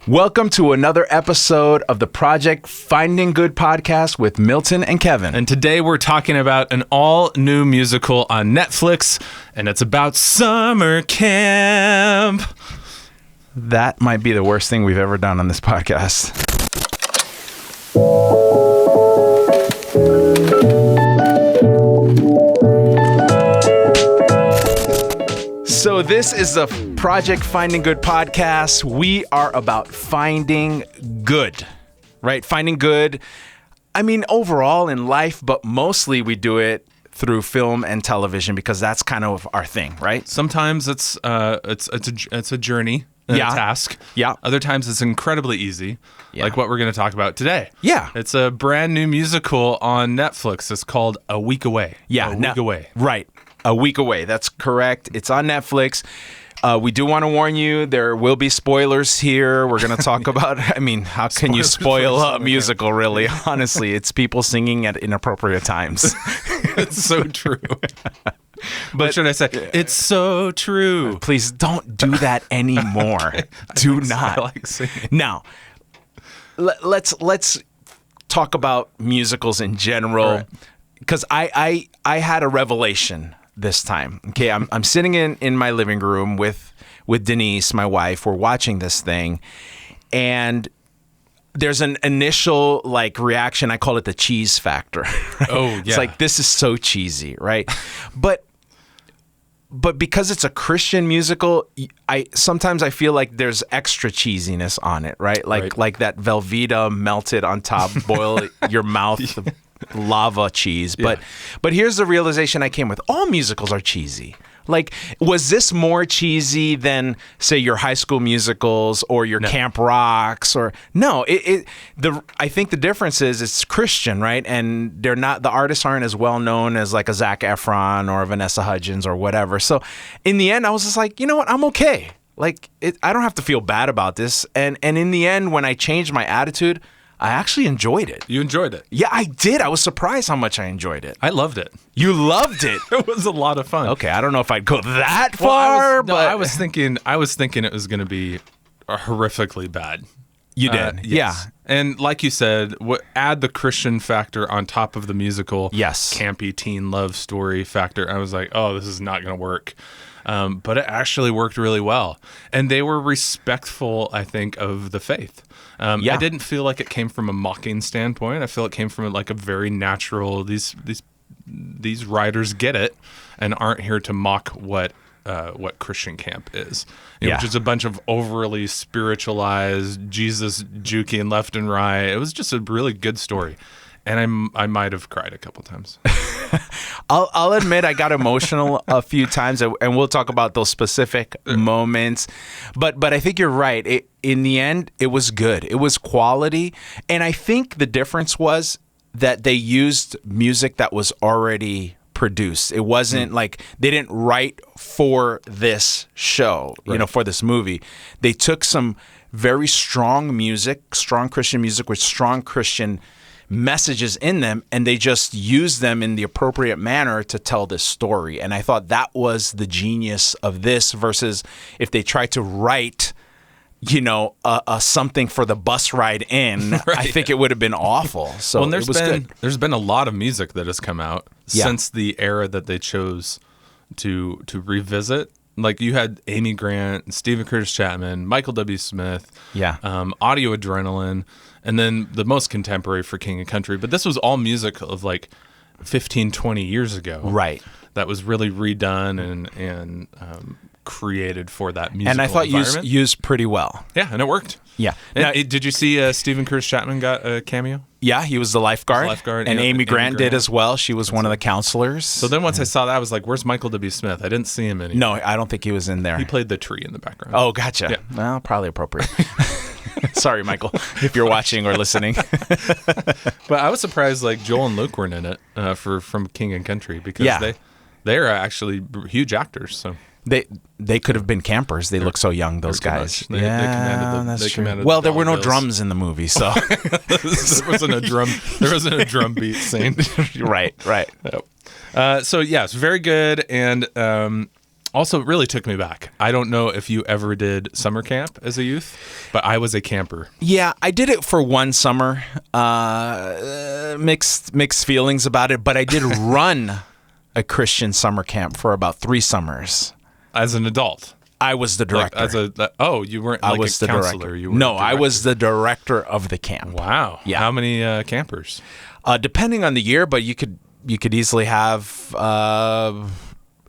Welcome to another episode of the Project Finding Good podcast with Milton and Kevin. And today we're talking about an all-new musical on Netflix, and it's about summer camp. That might be the worst thing we've ever done on this podcast. So this is the Project Finding Good podcast. We are about finding good, right? Finding good, I mean, overall in life, but mostly we do it through film and television because that's kind of our thing, right? Sometimes it's a journey, a task. Yeah. Other times it's incredibly easy, like what we're going to talk about today. Yeah. It's a brand new musical on Netflix. It's called A Week Away. Yeah. A Week Away. Right. A Week Away. That's correct. It's on Netflix. We do want to warn you, there will be spoilers here. We're going to talk about, I mean, how can you spoil a musical, really? Honestly, it's people singing at inappropriate times. It's so true. But what should I say? It's so true. Please don't do that anymore. Do not. I like singing. Now, let's talk about musicals in general, because I had a revelation this time. Okay, I'm sitting in my living room with Denise, my wife. We're watching this thing, and there's an initial reaction. I call it the cheese factor. Right? Oh, yeah. It's like, this is so cheesy, right? But because it's a Christian musical, sometimes I feel like there's extra cheesiness on it, right? Like that Velveeta melted on top, boil your mouth. Lava cheese. But here's the realization I came with. All musicals are cheesy. Like, was this more cheesy than, say, your High School Musicals or your Camp Rocks? Or no, I think the difference is it's Christian, right? And they're not, the artists aren't as well known as like a Zac Efron or Vanessa Hudgens or whatever. So in the end, I was just like, you know what? I'm okay. Like, I don't have to feel bad about this. And in the end, when I changed my attitude, I actually enjoyed it. You enjoyed it? Yeah, I did. I was surprised how much I enjoyed it. I loved it. You loved it? It was a lot of fun. Okay, I don't know if I'd go that far, but I was thinking it was going to be horrifically bad. You did. Yes. Yeah. And like you said, add the Christian factor on top of the musical. Yes. Campy teen love story factor. I was like, oh, this is not going to work. But it actually worked really well. And they were respectful, I think, of the faith. I didn't feel like it came from a mocking standpoint. I feel it came from like a very natural, these writers get it and aren't here to mock what Christian camp is. Which is a bunch of overly spiritualized, Jesus juking left and right. It was just a really good story. And I might have cried a couple times. I'll admit I got emotional a few times, and we'll talk about those specific moments. But I think you're right. In the end, it was good. It was quality. And I think the difference was that they used music that was already produced. It wasn't like they didn't write for this show, for this movie. They took some very strong music, strong Christian music with strong Christian messages in them, and they just used them in the appropriate manner to tell this story. And I thought that was the genius of this versus if they tried to write a something for the bus ride in. Right. I think it would have been awful. So it was good. There's been a lot of music that has come out since the era that they chose to revisit. Like you had Amy Grant, Stephen Curtis Chapman, Michael W. Smith, Audio Adrenaline, and then the most contemporary for King and Country. But this was all music of like 15, 20 years ago. Right. That was really redone and created for that musical and I thought used pretty well. Yeah, and it worked. Yeah. Now, did you see Stephen Curtis Chapman got a cameo? Yeah, he was the lifeguard. And Amy Grant did as well. She was one of the counselors. So then once I saw that, I was like, where's Michael W. Smith? I didn't see him anymore. No, I don't think he was in there. He played the tree in the background. Oh, gotcha. Yeah. Well, probably appropriate. Sorry, Michael, if you're watching or listening. But I was surprised like Joel and Luke weren't in it from King and Country because they are actually huge actors. So They could have been campers. They look so young, those guys. They commanded well, there were no drums in the movie, so there wasn't a drum beat scene. Right. Yep. So yes, very good. And Also, it really took me back. I don't know if you ever did summer camp as a youth, but I was a camper. Yeah, I did it for one summer. Mixed feelings about it, but I did run a Christian summer camp for about 3 summers. As an adult? I was the director. You weren't like a counselor. You were No, I was the director of the camp. Wow. Yeah. How many campers? Depending on the year, but you could easily have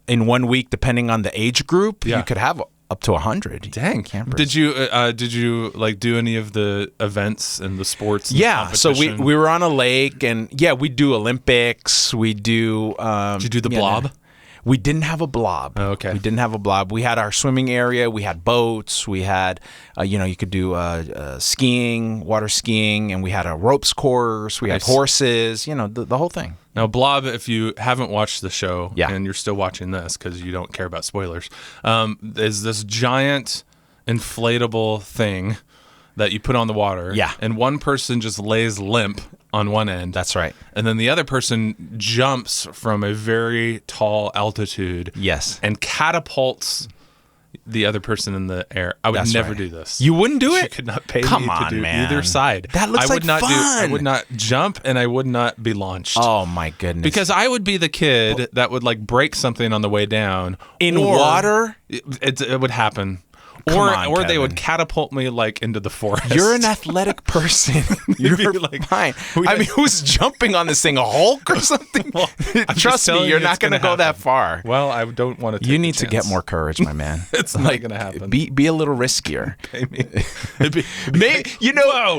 in 1 week, depending on the age group, you could have up to 100. Dang, campers. Did you like do any of the events and the sports? And yeah, so we were on a lake, and we do Olympics. We do. Did you do the blob? We didn't have a blob. Oh, okay. We didn't have a blob. We had our swimming area. We had boats. We had, you could do skiing, water skiing, and we had a ropes course. We had horses. The whole thing. Now, blob, if you haven't watched the show and you're still watching this because you don't care about spoilers, is this giant inflatable thing that you put on the water. Yeah. And one person just lays limp on one end. That's right. And then the other person jumps from a very tall altitude. Yes. And catapults the other person in the air. I would never do this. You wouldn't do it? You could not pay me to do man. either side. That looks like fun. I would not jump, and I would not be launched. Oh, my goodness. Because I would be the kid that would like break something on the way down. In water? It would happen. Or they would catapult me like into the forest. You're an athletic person. You're like fine. I mean, who's jumping on this thing? A Hulk or something? Well, Trust me, you're not going to go that far. Well, I don't want to. Take You need to get more courage, my man. It's not going to happen. Be a little riskier.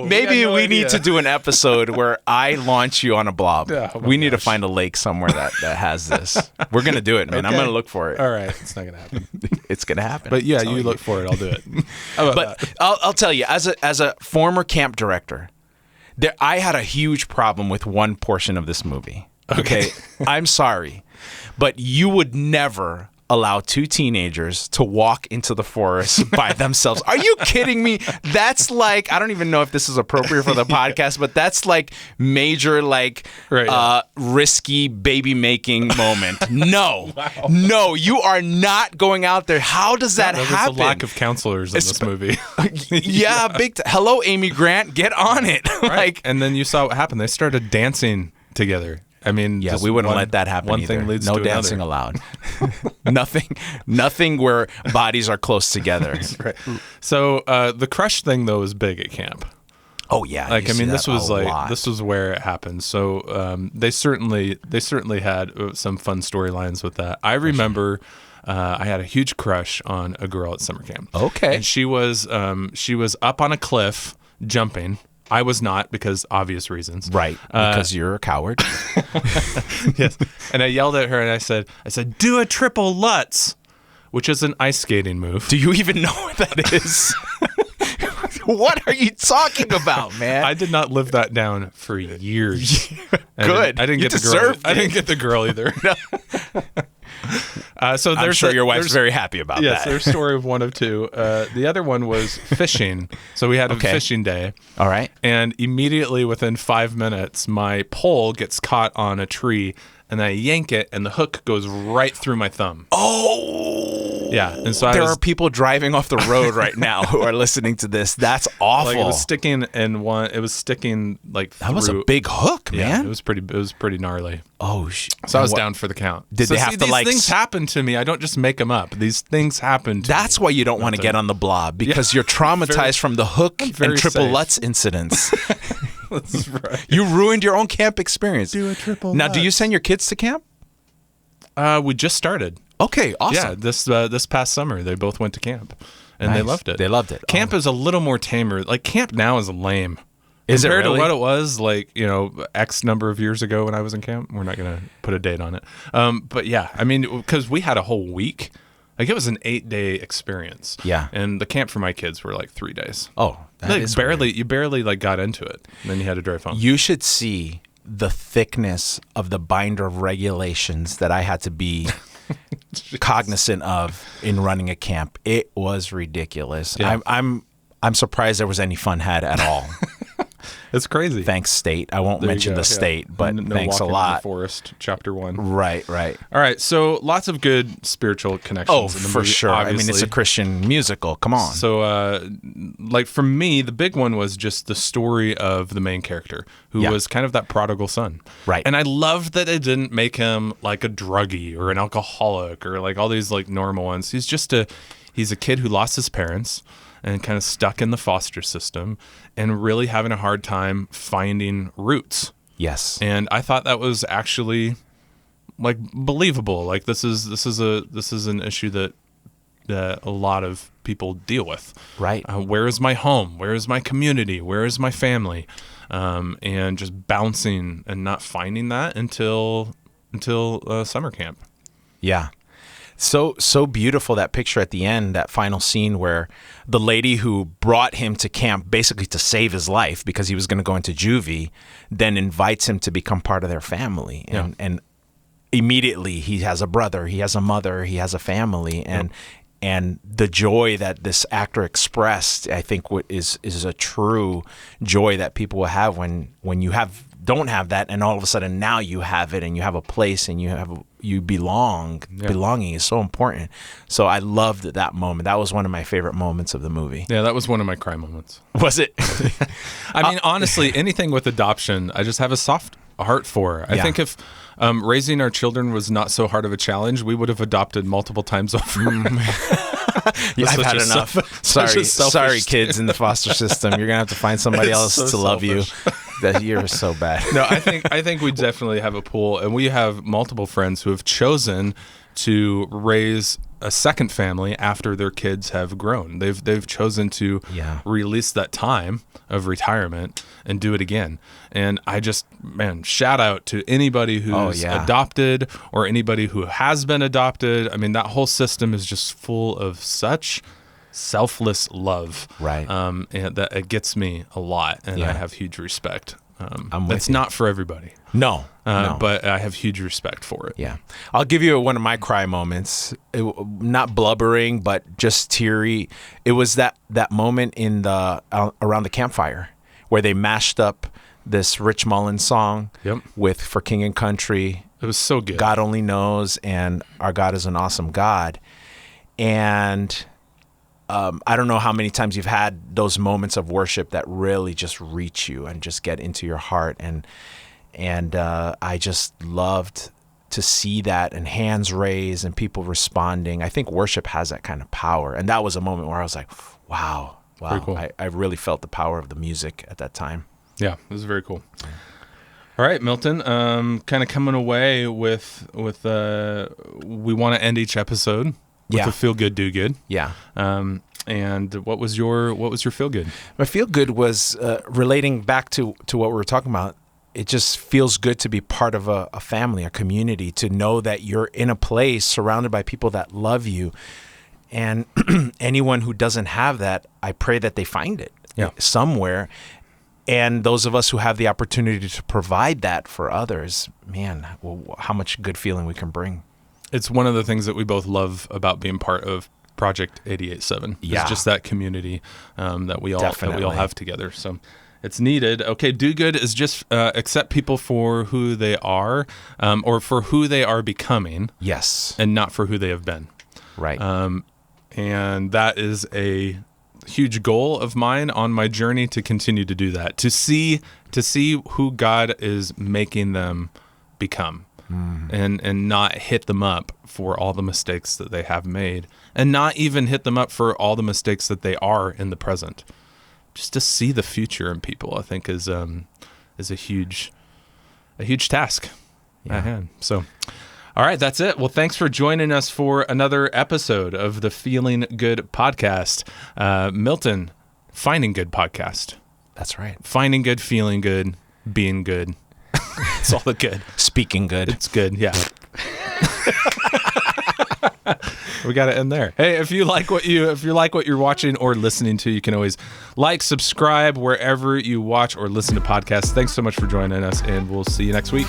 Maybe we need to do an episode where I launch you on a blob. We need to find a lake somewhere that has this. We're going to do it, man. Okay. I'm going to look for it. All right, it's not going to happen. It's going to happen. But yeah, you look for it. I'll do it. But I'll tell you, as a former camp director, I had a huge problem with one portion of this movie. Okay. I'm sorry, but you would never allow 2 teenagers to walk into the forest by themselves. Are you kidding me? That's like, I don't even know if this is appropriate for the podcast, but that's like major, risky baby making moment. No, no, you are not going out there. How does that happen? There's a lack of counselors in this movie. Hello, Amy Grant, get on it. Right. And then you saw what happened. They started dancing together. I mean, we wouldn't let that happen. One either. thing leads no to dancing another. allowed. Nothing where bodies are close together. Right. So the crush thing though is big at camp. Oh yeah, this was where it happened. So they certainly had some fun storylines with that. I remember I had a huge crush on a girl at summer camp. Okay, and she was up on a cliff jumping. I was not, because obvious reasons. Right, because you're a coward. Yes. And I yelled at her and I said, do a triple Lutz, which is an ice skating move. Do you even know what that is? What are you talking about, man? I did not live that down for years. Good. I didn't get the girl. I didn't get the girl either. So I'm sure your wife's very happy about that. Yes, there's a story of one of two. The other one was fishing. So we had a fishing day. All right. And immediately within 5 minutes, my pole gets caught on a tree, and I yank it, and the hook goes right through my thumb. Oh. Yeah. And so there are people driving off the road right now who are listening to this. That's awful. Like, it was sticking like that was a big hook, man. Yeah, it was pretty gnarly. Oh, so I was down for the count. Did they have to these things happen to me? I don't just make them up. These things happen to me. That's why you don't want to get on the blob, because you're traumatized from the hook and triple Lutz incidents. That's right. You ruined your own camp experience. Do a triple Now, Lutz. do you send your kids to camp? We just started. Okay, awesome. Yeah, this past summer they both went to camp, and Nice. they loved it. They loved it. Camp is a little more tamer. Like, camp now is lame. Is it compared really? to what it was like, X number of years ago when I was in camp? We're not going to put a date on it. But yeah, I mean, because we had a whole week. Like, it was an 8-day experience. Yeah. And the camp for my kids were like 3 days. Oh, that is weird. You barely like got into it. And then you had to drive home. You should see the thickness of the binder of regulations that I had to be cognizant of in running a camp. It was ridiculous. Yeah. I'm surprised there was any fun had at all. It's crazy. Thanks, state. I won't mention the state, but thanks a lot. In the Forest, chapter 1. Right. All right, so lots of good spiritual connections in the for movie, sure. obviously. I mean, it's a Christian musical. Come on. So, like for me, the big one was just the story of the main character, who was kind of that prodigal son. Right. And I loved that it didn't make him like a druggie or an alcoholic or like all these like normal ones. He's a kid who lost his parents and kind of stuck in the foster system and really having a hard time finding roots. Yes. And I thought that was actually like believable. Like this is an issue that a lot of people deal with. Right. Where is my home? Where is my community? Where is my family? And just bouncing and not finding that until summer camp. Yeah. So beautiful, that picture at the end, that final scene where the lady who brought him to camp basically to save his life because he was going to go into juvie, then invites him to become part of their family. And immediately he has a brother, he has a mother, he has a family. And the joy that this actor expressed, I think is a true joy that people will have when you don't have that, and all of a sudden now you have it, and you have a place, and you belong. Yeah. Belonging is so important. So I loved that moment. That was one of my favorite moments of the movie. Yeah, that was one of my cry moments. Was it? I mean, honestly, anything with adoption, I just have a soft heart for. I think if raising our children was not so hard of a challenge, we would have adopted multiple times over. I've had enough. Sorry, kids in the foster system. You're gonna have to find somebody else to love you. That you're so bad. No, I think we definitely have a pool, and we have multiple friends who have chosen to raise a second family after their kids have grown. They've chosen to release that time of retirement and do it again. And I just, shout out to anybody who's adopted or anybody who has been adopted. I mean, that whole system is just full of such selfless love. Right. And that it gets me a lot, and I have huge respect. It's not for everybody. No. But I have huge respect for it. Yeah. I'll give you one of my cry moments. Not blubbering, but just teary. It was that moment in around the campfire where they mashed up this Rich Mullins song with For King and Country. It was so good. God Only Knows and Our God is an Awesome God. And I don't know how many times you've had those moments of worship that really just reach you and just get into your heart. And I just loved to see that, and hands raised and people responding. I think worship has that kind of power. And that was a moment where I was like, wow. Very cool. I really felt the power of the music at that time. Yeah, it was very cool. All right, Milton, kind of coming away with we want to end each episode with a feel good, do good. Yeah. And what was your feel good? My feel good was relating back to what we were talking about. It just feels good to be part of a family, a community, to know that you're in a place surrounded by people that love you. And anyone who doesn't have that, I pray that they find it somewhere. And those of us who have the opportunity to provide that for others, how much good feeling we can bring. It's one of the things that we both love about being part of Project 88.7. Yeah. It's just that community that we all have together. So it's needed. Okay, do good is just accept people for who they are, or for who they are becoming. Yes. And not for who they have been. Right. And that is a huge goal of mine on my journey to continue to do that, to see who God is making them become. And not hit them up for all the mistakes that they have made, and not even hit them up for all the mistakes that they are in the present. Just to see the future in people, I think is a huge task at hand. So, all right, that's it. Well, thanks for joining us for another episode of the Feeling Good podcast. Milton, Finding Good podcast. That's right. Finding good, feeling good, being good. It's all the good. Speaking good. It's good, yeah. We got to end there. Hey, if you like what you're watching or listening to, you can always subscribe wherever you watch or listen to podcasts. Thanks so much for joining us, and we'll see you next week.